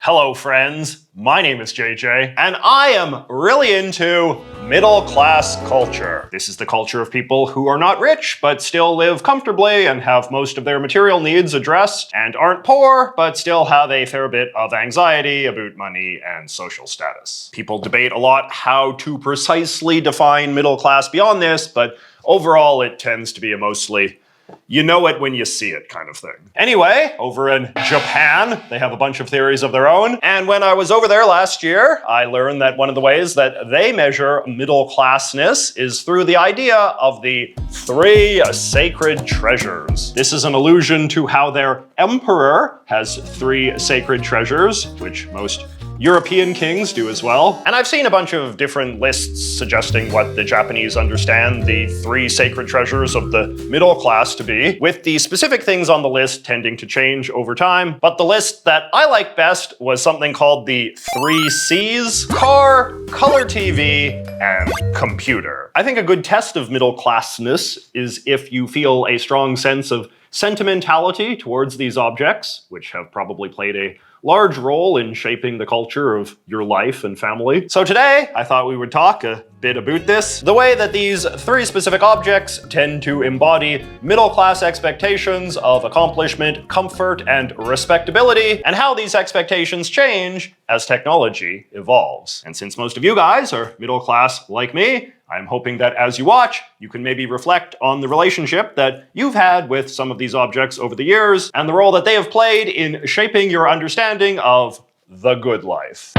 Hello friends, my name is JJ, and I am really into middle class culture. This is the culture of people who are not rich, but still live comfortably and have most of their material needs addressed, and aren't poor, but still have a fair bit of anxiety about money and social status. People debate a lot how to precisely define middle class beyond this, but overall it tends to be a mostly you know it when you see it kind of thing. Anyway, over in Japan, they have a bunch of theories of their own. And when I was over there last year, I learned that one of the ways that they measure middle classness is through the idea of the three sacred treasures. This is an allusion to how their emperor has three sacred treasures, which most European kings do as well. And I've seen a bunch of different lists suggesting what the Japanese understand the three sacred treasures of the middle class to be, with the specific things on the list tending to change over time. But the list that I like best was something called the 3 C's: car, color TV, and computer. I think a good test of middle classness is if you feel a strong sense of sentimentality towards these objects, which have probably played a large role in shaping the culture of your life and family. So today, I thought we would talk a bit about this, the way that these three specific objects tend to embody middle-class expectations of accomplishment, comfort, and respectability, and how these expectations change as technology evolves. And since most of you guys are middle-class like me, I'm hoping that as you watch, you can maybe reflect on the relationship that you've had with some of these objects over the years, and the role that they have played in shaping your understanding of the good life.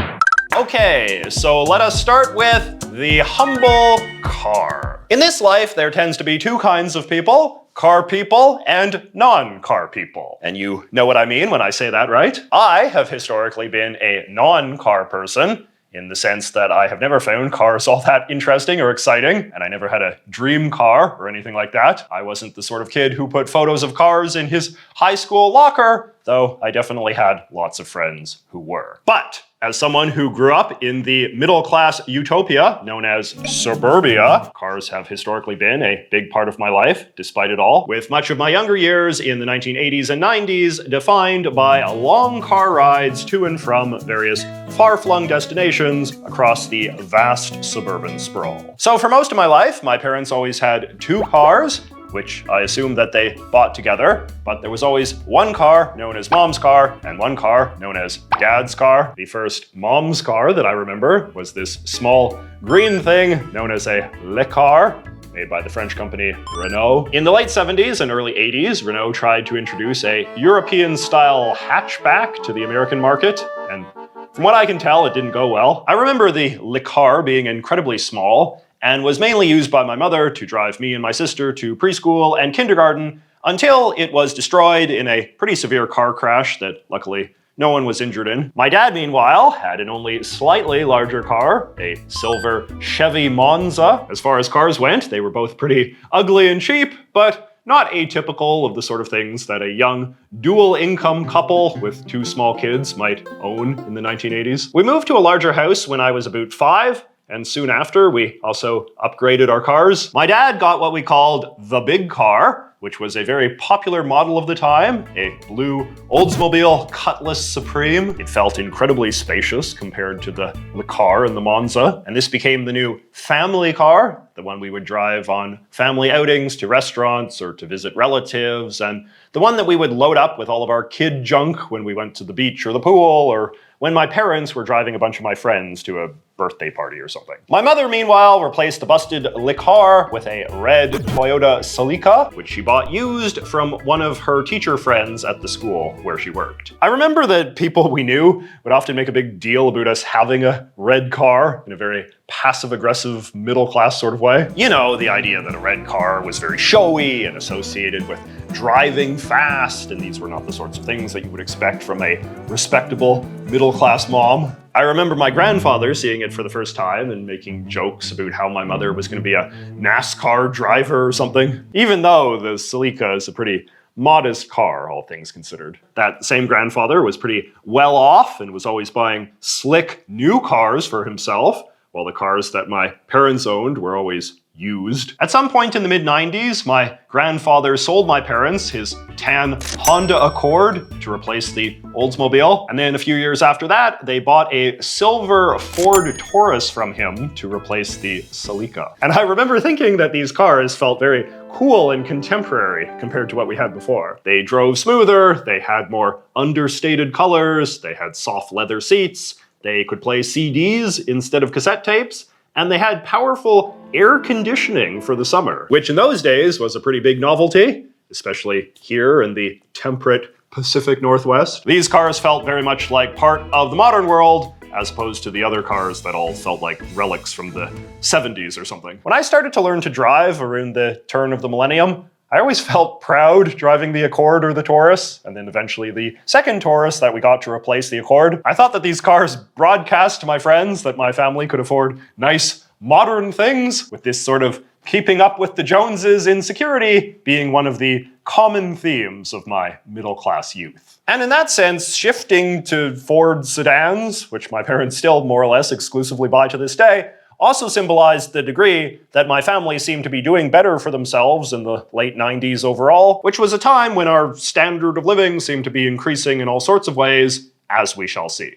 Okay, so let us start with the humble car. In this life, there tends to be two kinds of people: car people and non-car people. And you know what I mean when I say that, right? I have historically been a non-car person, in the sense that I have never found cars all that interesting or exciting, and I never had a dream car or anything like that. I wasn't the sort of kid who put photos of cars in his high school locker, though I definitely had lots of friends who were. But as someone who grew up in the middle-class utopia known as suburbia, cars have historically been a big part of my life, despite it all, with much of my younger years in the 1980s and 90s defined by long car rides to and from various far-flung destinations across the vast suburban sprawl. So for most of my life, my parents always had two cars, which I assume that they bought together, but there was always one car known as Mom's car and one car known as Dad's car. The first Mom's car that I remember was this small green thing known as a Le Car, made by the French company Renault. In the late 70s and early 80s, Renault tried to introduce a European-style hatchback to the American market, and from what I can tell, it didn't go well. I remember the Le Car being incredibly small, and was mainly used by my mother to drive me and my sister to preschool and kindergarten until it was destroyed in a pretty severe car crash that luckily no one was injured in. My dad, meanwhile, had an only slightly larger car, a silver Chevy Monza. As far as cars went, they were both pretty ugly and cheap, but not atypical of the sort of things that a young dual-income couple with two small kids might own in the 1980s. We moved to a larger house when I was about 5, and soon after, we also upgraded our cars. My dad got what we called the big car, which was a very popular model of the time, a blue Oldsmobile Cutlass Supreme. It felt incredibly spacious compared to the Le Car and the Monza, and this became the new family car, the one we would drive on family outings to restaurants or to visit relatives, and the one that we would load up with all of our kid junk when we went to the beach or the pool, or when my parents were driving a bunch of my friends to a birthday party or something. My mother, meanwhile, replaced the busted Le Car with a red Toyota Celica, which she bought used from one of her teacher friends at the school where she worked. I remember that people we knew would often make a big deal about us having a red car in a very passive-aggressive, middle-class sort of way. You know, the idea that a red car was very showy and associated with driving fast, and these were not the sorts of things that you would expect from a respectable middle-class mom. I remember my grandfather seeing it for the first time and making jokes about how my mother was going to be a NASCAR driver or something, even though the Celica is a pretty modest car, all things considered. That same grandfather was pretty well off and was always buying slick new cars for himself, while the cars that my parents owned were always used. At some point in the mid-90s, my grandfather sold my parents his tan Honda Accord to replace the Oldsmobile. And then a few years after that, they bought a silver Ford Taurus from him to replace the Celica. And I remember thinking that these cars felt very cool and contemporary compared to what we had before. They drove smoother, they had more understated colors, they had soft leather seats, they could play CDs instead of cassette tapes, and they had powerful air conditioning for the summer, which in those days was a pretty big novelty, especially here in the temperate Pacific Northwest. These cars felt very much like part of the modern world, as opposed to the other cars that all felt like relics from the 70s or something. When I started to learn to drive around the turn of the millennium, I always felt proud driving the Accord or the Taurus, and then eventually the second Taurus that we got to replace the Accord. I thought that these cars broadcast to my friends that my family could afford nice, modern things, with this sort of keeping up with the Joneses insecurity being one of the common themes of my middle-class youth. And in that sense, shifting to Ford sedans, which my parents still more or less exclusively buy to this day, also symbolized the degree that my family seemed to be doing better for themselves in the late 90s overall, which was a time when our standard of living seemed to be increasing in all sorts of ways, as we shall see.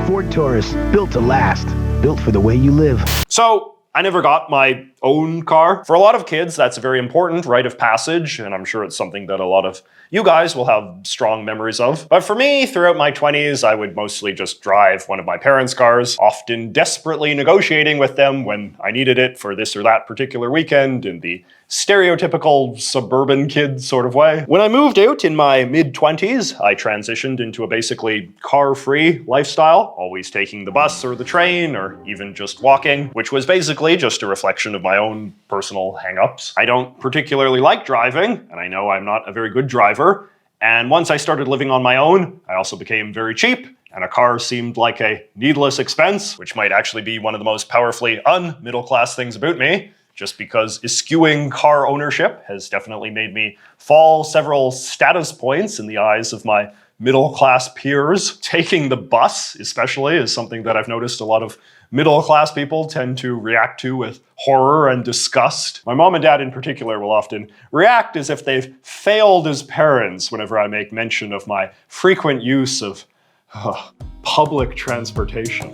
Ford Taurus, built to last, built for the way you live. So, I never got my own car. For a lot of kids, that's a very important rite of passage, and I'm sure it's something that a lot of you guys will have strong memories of. But for me, throughout my 20s, I would mostly just drive one of my parents' cars, often desperately negotiating with them when I needed it for this or that particular weekend in the stereotypical suburban kid sort of way. When I moved out in my mid-20s, I transitioned into a basically car-free lifestyle, always taking the bus or the train or even just walking, which was basically just a reflection of my own personal hang-ups. I don't particularly like driving, and I know I'm not a very good driver, and once I started living on my own, I also became very cheap, and a car seemed like a needless expense, which might actually be one of the most powerfully un-middle-class things about me, just because eschewing car ownership has definitely made me fall several status points in the eyes of my middle-class peers. Taking the bus, especially, is something that I've noticed a lot of middle-class people tend to react to with horror and disgust. My mom and dad in particular will often react as if they've failed as parents whenever I make mention of my frequent use of public transportation.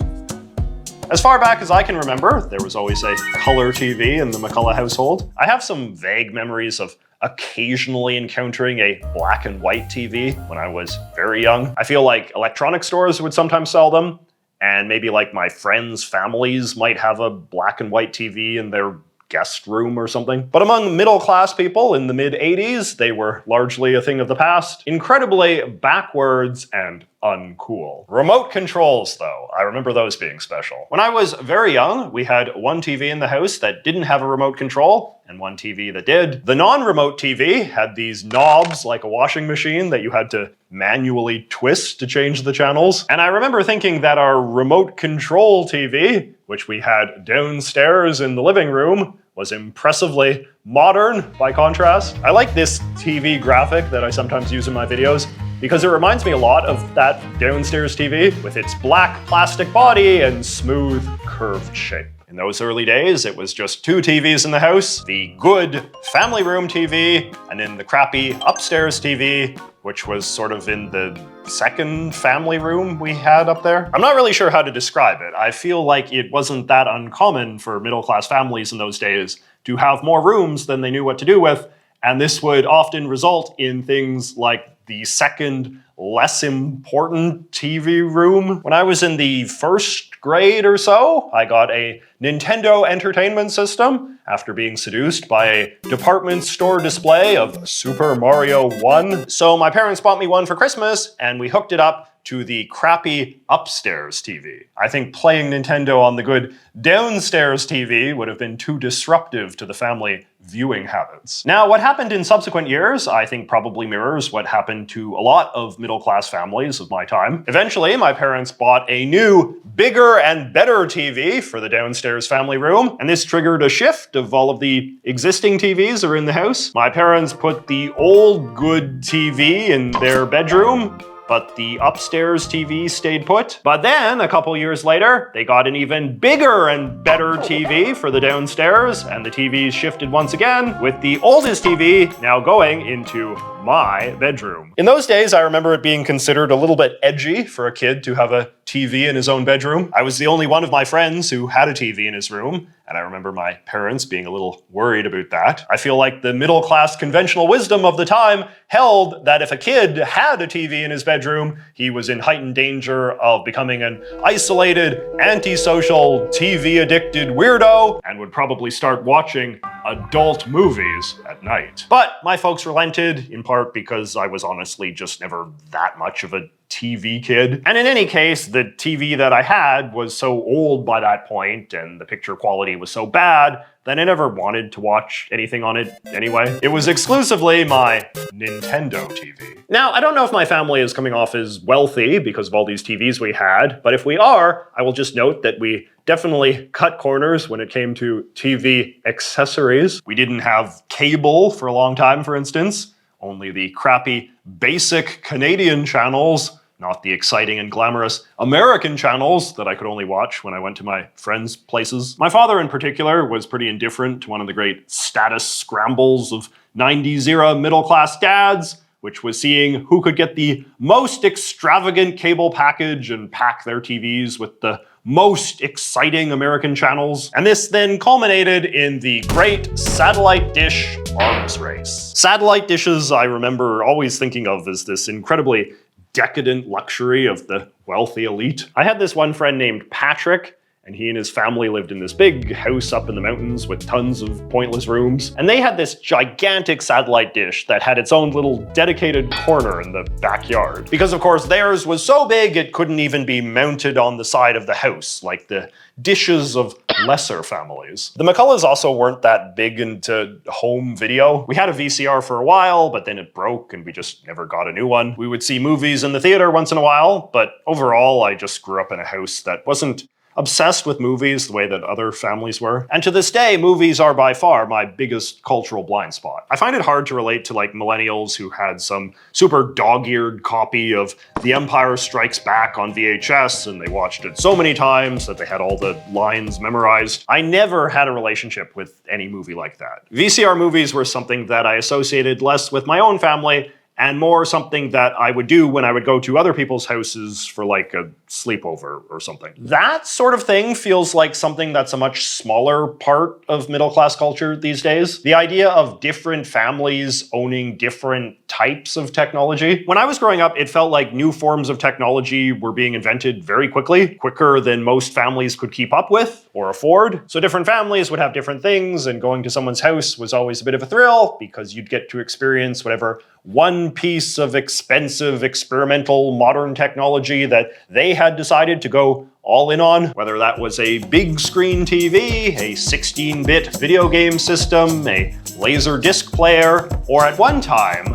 As far back as I can remember, there was always a color TV in the McCullough household. I have some vague memories of occasionally encountering a black and white TV when I was very young. I feel like electronic stores would sometimes sell them, and maybe like my friends' families might have a black and white TV in their guest room or something. But among middle-class people in the mid-80s, they were largely a thing of the past. Incredibly backwards and uncool. Remote controls, though. I remember those being special. When I was very young, we had one TV in the house that didn't have a remote control, and one TV that did. The non-remote TV had these knobs like a washing machine that you had to manually twist to change the channels. And I remember thinking that our remote control TV, which we had downstairs in the living room, was impressively modern by contrast. I like this TV graphic that I sometimes use in my videos because it reminds me a lot of that downstairs TV with its black plastic body and smooth curved shape. In those early days, it was just two TVs in the house, the good family room TV, and then the crappy upstairs TV, which was sort of in the second family room we had up there. I'm not really sure how to describe it. I feel like it wasn't that uncommon for middle-class families in those days to have more rooms than they knew what to do with, and this would often result in things like the second, less important TV room. When I was in the first grade or so, I got a Nintendo Entertainment System after being seduced by a department store display of Super Mario 1. So my parents bought me one for Christmas, and we hooked it up to the crappy upstairs TV. I think playing Nintendo on the good downstairs TV would have been too disruptive to the family viewing habits. Now, what happened in subsequent years, I think probably mirrors what happened to a lot of middle-class families of my time. Eventually, my parents bought a new, bigger and better TV for the downstairs family room, and this triggered a shift of all of the existing TVs that are in the house. My parents put the old good TV in their bedroom, but the upstairs TV stayed put. But then, a couple years later, they got an even bigger and better TV for the downstairs, and the TVs shifted once again, with the oldest TV now going into my bedroom. In those days, I remember it being considered a little bit edgy for a kid to have a TV in his own bedroom. I was the only one of my friends who had a TV in his room, and I remember my parents being a little worried about that. I feel like the middle-class conventional wisdom of the time held that if a kid had a TV in his bedroom, he was in heightened danger of becoming an isolated, antisocial, TV-addicted weirdo, and would probably start watching adult movies at night. But my folks relented, in part because I was honestly just never that much of a TV kid. And in any case, the TV that I had was so old by that point, and the picture quality was so bad, that I never wanted to watch anything on it anyway. It was exclusively my Nintendo TV. Now, I don't know if my family is coming off as wealthy because of all these TVs we had, but if we are, I will just note that we definitely cut corners when it came to TV accessories. We didn't have cable for a long time, for instance. Only the crappy, basic Canadian channels, not the exciting and glamorous American channels that I could only watch when I went to my friends' places. My father in particular was pretty indifferent to one of the great status scrambles of 90s era middle-class dads, which was seeing who could get the most extravagant cable package and pack their TVs with the most exciting American channels. And this then culminated in the great satellite dish arms race. Satellite dishes, I remember always thinking of as this incredibly decadent luxury of the wealthy elite. I had this one friend named Patrick, and he and his family lived in this big house up in the mountains with tons of pointless rooms. And they had this gigantic satellite dish that had its own little dedicated corner in the backyard. Because of course theirs was so big it couldn't even be mounted on the side of the house, like the dishes of lesser families. The McCulloughs also weren't that big into home video. We had a VCR for a while, but then it broke and we just never got a new one. We would see movies in the theater once in a while, but overall I just grew up in a house that wasn't obsessed with movies the way that other families were. And to this day, movies are by far my biggest cultural blind spot. I find it hard to relate to like millennials who had some super dog-eared copy of The Empire Strikes Back on VHS and they watched it so many times that they had all the lines memorized. I never had a relationship with any movie like that. VCR movies were something that I associated less with my own family and more something that I would do when I would go to other people's houses for like a sleepover or something. That sort of thing feels like something that's a much smaller part of middle-class culture these days. The idea of different families owning different types of technology. When I was growing up, it felt like new forms of technology were being invented very quickly, quicker than most families could keep up with or afford. So different families would have different things, and going to someone's house was always a bit of a thrill because you'd get to experience whatever one piece of expensive, experimental, modern technology that they had decided to go all in on, whether that was a big screen TV, a 16-bit video game system, a laser disc player, or at one time,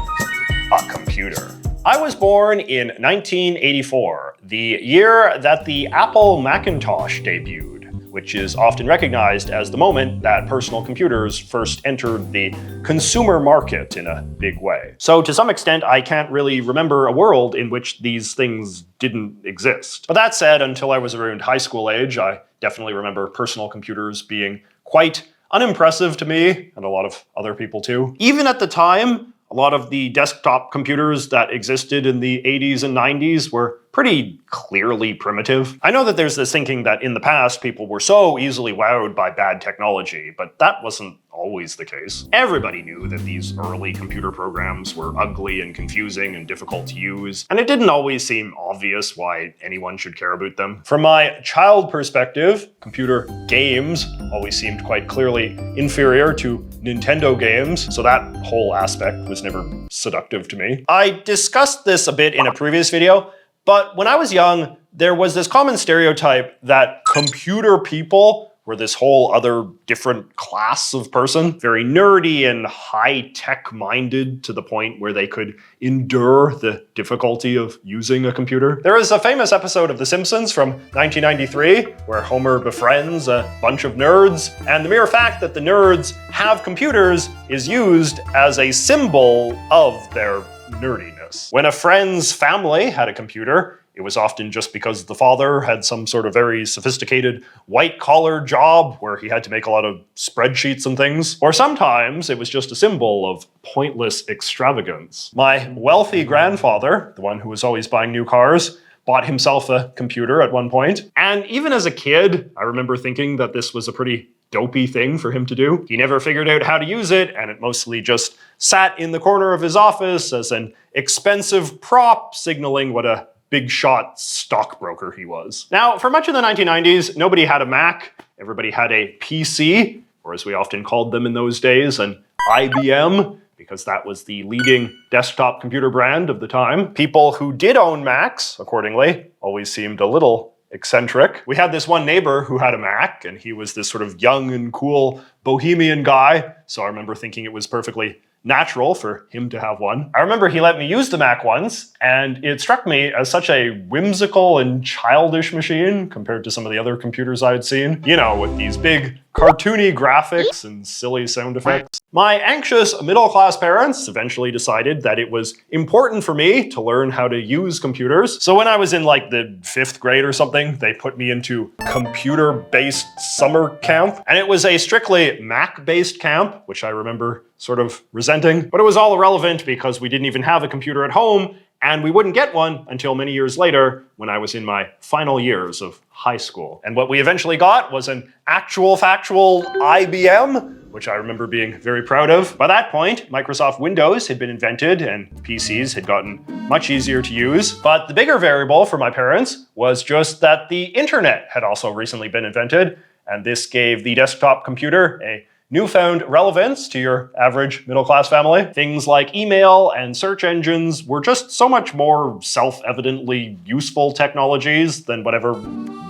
a computer. I was born in 1984, the year that the Apple Macintosh debuted, which is often recognized as the moment that personal computers first entered the consumer market in a big way. So to some extent, I can't really remember a world in which these things didn't exist. But that said, until I was around high school age, I definitely remember personal computers being quite unimpressive to me, and a lot of other people too. Even at the time, a lot of the desktop computers that existed in the 80s and 90s were pretty clearly primitive. I know that there's this thinking that in the past people were so easily wowed by bad technology, but that wasn't always the case. Everybody knew that these early computer programs were ugly and confusing and difficult to use, and it didn't always seem obvious why anyone should care about them. From my child perspective, computer games always seemed quite clearly inferior to Nintendo games, so that whole aspect was never seductive to me. I discussed this a bit in a previous video, but when I was young, there was this common stereotype that computer people were this whole other different class of person, very nerdy and high-tech minded to the point where they could endure the difficulty of using a computer. There is a famous episode of The Simpsons from 1993 where Homer befriends a bunch of nerds, and the mere fact that the nerds have computers is used as a symbol of their nerdiness. office. When a friend's family had a computer, it was often just because the father had some sort of very sophisticated white-collar job where he had to make a lot of spreadsheets and things. Or sometimes it was just a symbol of pointless extravagance. My wealthy grandfather, the one who was always buying new cars, bought himself a computer at one point. And even as a kid, I remember thinking that this was a pretty dopey thing for him to do. He never figured out how to use it, and it mostly just sat in the corner of his office as an expensive prop signaling what a big shot stockbroker he was. Now, for much of the 1990s, nobody had a Mac. Everybody had a PC, or as we often called them in those days, an IBM, because that was the leading desktop computer brand of the time. People who did own Macs, accordingly, always seemed a little eccentric. We had this one neighbor who had a Mac, and he was this sort of young and cool bohemian guy, so I remember thinking it was perfectly natural for him to have one. I remember he let me use the Mac once, and it struck me as such a whimsical and childish machine compared to some of the other computers I had seen. You know, with these big cartoony graphics and silly sound effects. My anxious middle-class parents eventually decided that it was important for me to learn how to use computers. So when I was in like the 5th grade or something, they put me into computer-based summer camp. And it was a strictly Mac-based camp, which I remember sort of resenting. But it was all irrelevant because we didn't even have a computer at home, and we wouldn't get one until many years later when I was in my final years of high school. And what we eventually got was an actual factual IBM, which I remember being very proud of. By that point, Microsoft Windows had been invented and PCs had gotten much easier to use. But the bigger variable for my parents was just that the internet had also recently been invented, and this gave the desktop computer a newfound relevance to your average middle-class family. Things like email and search engines were just so much more self-evidently useful technologies than whatever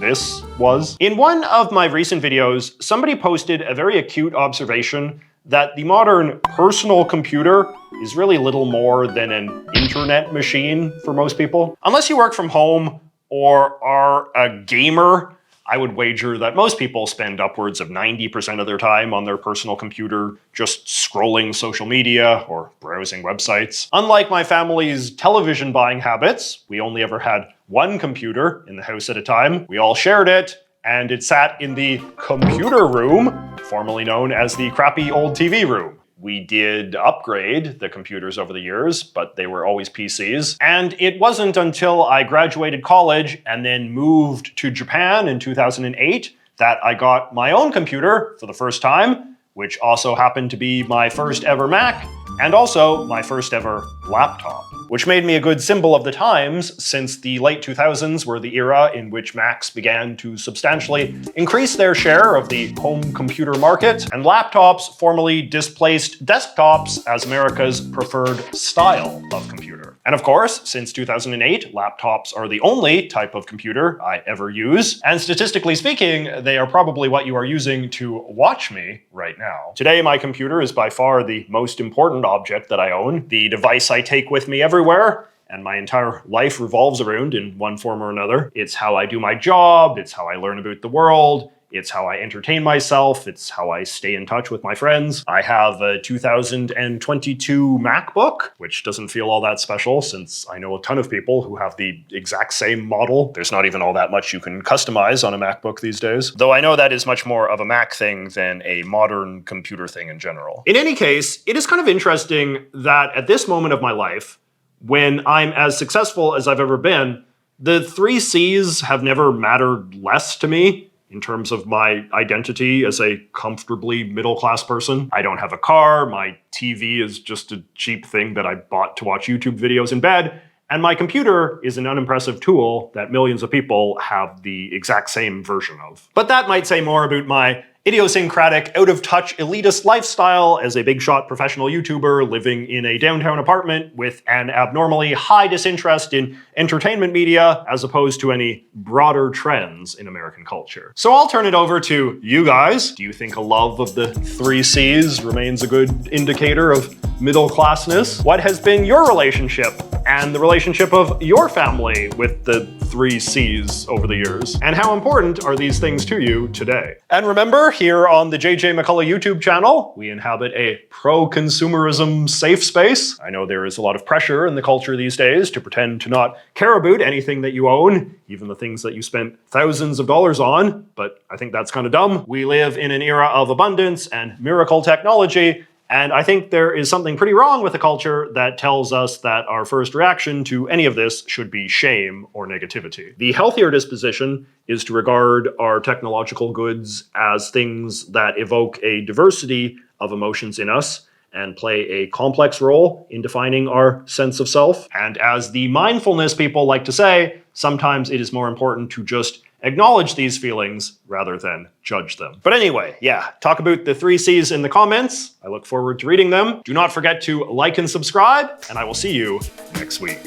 this was. In one of my recent videos, somebody posted a very acute observation that the modern personal computer is really little more than an internet machine for most people. Unless you work from home or are a gamer, I would wager that most people spend upwards of 90% of their time on their personal computer just scrolling social media or browsing websites. Unlike my family's television buying habits, we only ever had one computer in the house at a time. We all shared it, and it sat in the computer room, formerly known as the crappy old TV room. We did upgrade the computers over the years, but they were always PCs. And it wasn't until I graduated college and then moved to Japan in 2008 that I got my own computer for the first time, which also happened to be my first ever Mac, and also my first ever laptop, which made me a good symbol of the times, since the late 2000s were the era in which Macs began to substantially increase their share of the home computer market, and laptops formally displaced desktops as America's preferred style of computer. And of course, since 2008, laptops are the only type of computer I ever use, and statistically speaking, they are probably what you are using to watch me right now. Today, my computer is by far the most important object that I own, the device I take with me everywhere, and my entire life revolves around in one form or another. It's how I do my job, it's how I learn about the world, it's how I entertain myself, it's how I stay in touch with my friends. I have a 2022 MacBook, which doesn't feel all that special since I know a ton of people who have the exact same model. There's not even all that much you can customize on a MacBook these days, though I know that is much more of a Mac thing than a modern computer thing in general. In any case, it is kind of interesting that at this moment of my life, when I'm as successful as I've ever been, the 3 C's have never mattered less to me in terms of my identity as a comfortably middle-class person. I don't have a car, my TV is just a cheap thing that I bought to watch YouTube videos in bed, and my computer is an unimpressive tool that millions of people have the exact same version of. But that might say more about my idiosyncratic, out-of-touch, elitist lifestyle as a big-shot professional YouTuber living in a downtown apartment with an abnormally high disinterest in entertainment media, as opposed to any broader trends in American culture. So I'll turn it over to you guys. Do you think a love of the 3 C's remains a good indicator of middle-classness? What has been your relationship and the relationship of your family with the 3 C's over the years? And how important are these things to you today? And remember, here on the JJ McCullough YouTube channel, we inhabit a pro-consumerism safe space. I know there is a lot of pressure in the culture these days to pretend to not care about anything that you own, even the things that you spent thousands of dollars on, but I think that's kind of dumb. We live in an era of abundance and miracle technology, and I think there is something pretty wrong with a culture that tells us that our first reaction to any of this should be shame or negativity. The healthier disposition is to regard our technological goods as things that evoke a diversity of emotions in us and play a complex role in defining our sense of self. And as the mindfulness people like to say, sometimes it is more important to just acknowledge these feelings rather than judge them. But anyway, yeah, talk about the 3 C's in the comments. I look forward to reading them. Do not forget to like and subscribe, and I will see you next week.